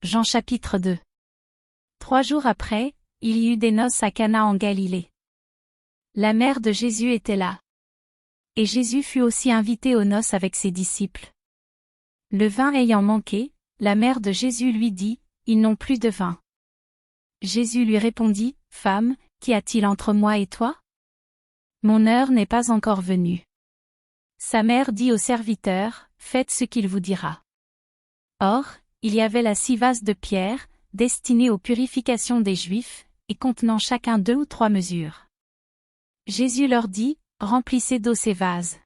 Jean chapitre 2. 3 jours après, il y eut des noces à Cana en Galilée. La mère de Jésus était là. Et Jésus fut aussi invité aux noces avec ses disciples. Le vin ayant manqué, la mère de Jésus lui dit, « Ils n'ont plus de vin. » Jésus lui répondit, « Femme, qu'y a-t-il entre moi et toi? Mon heure n'est pas encore venue. » Sa mère dit au serviteur, « Faites ce qu'il vous dira. » Or, il y avait là 6 vases de pierre, destinés aux purifications des Juifs, et contenant chacun 2 ou 3 mesures. Jésus leur dit, « Remplissez d'eau ces vases. »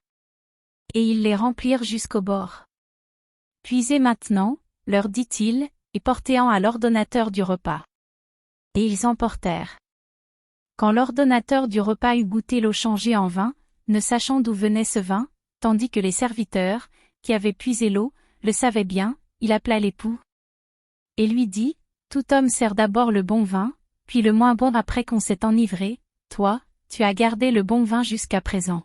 Et ils les remplirent jusqu'au bord. « Puisez maintenant, leur dit-il, et portez-en à l'ordonnateur du repas. » Et ils emportèrent. Quand l'ordonnateur du repas eut goûté l'eau changée en vin, ne sachant d'où venait ce vin, tandis que les serviteurs, qui avaient puisé l'eau, le savaient bien, il appela l'époux. Et lui dit, « Tout homme sert d'abord le bon vin, puis le moins bon après qu'on s'est enivré, toi, tu as gardé le bon vin jusqu'à présent. »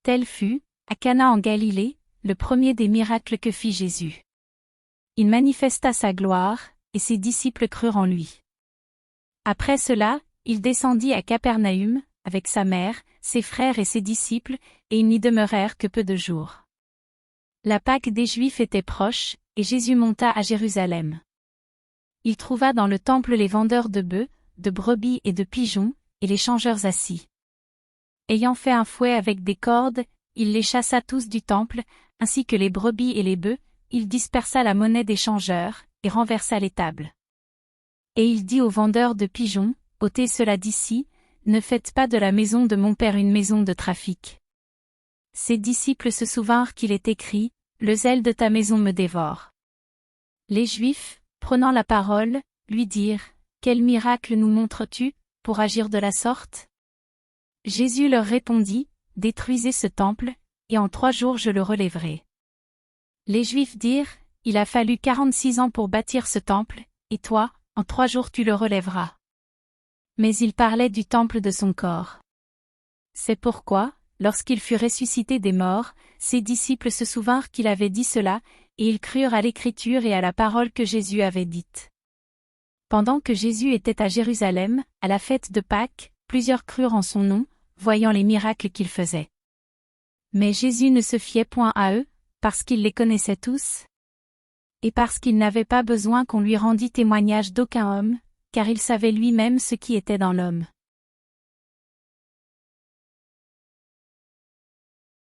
Tel fut, à Cana en Galilée, le premier des miracles que fit Jésus. Il manifesta sa gloire, et ses disciples crurent en lui. Après cela, il descendit à Capernaüm, avec sa mère, ses frères et ses disciples, et ils n'y demeurèrent que peu de jours. La Pâque des Juifs était proche, et Jésus monta à Jérusalem. Il trouva dans le temple les vendeurs de bœufs, de brebis et de pigeons, et les changeurs assis. Ayant fait un fouet avec des cordes, il les chassa tous du temple, ainsi que les brebis et les bœufs, il dispersa la monnaie des changeurs, et renversa les tables. Et il dit aux vendeurs de pigeons, « ôtez cela d'ici, ne faites pas de la maison de mon Père une maison de trafic. » Ses disciples se souvinrent qu'il est écrit, « Le zèle de ta maison me dévore. » Les Juifs, prenant la parole, lui dirent, « Quel miracle nous montres-tu, pour agir de la sorte? » Jésus leur répondit, « Détruisez ce temple, et en 3 jours je le relèverai. » Les Juifs dirent, « Il a fallu 46 ans pour bâtir ce temple, et toi, en 3 jours tu le relèveras. » Mais il parlait du temple de son corps. C'est pourquoi, lorsqu'il fut ressuscité des morts, ses disciples se souvinrent qu'il avait dit cela, et ils crurent à l'Écriture et à la parole que Jésus avait dite. Pendant que Jésus était à Jérusalem, à la fête de Pâques, plusieurs crurent en son nom, voyant les miracles qu'il faisait. Mais Jésus ne se fiait point à eux, parce qu'il les connaissait tous, et parce qu'il n'avait pas besoin qu'on lui rendît témoignage d'aucun homme, car il savait lui-même ce qui était dans l'homme.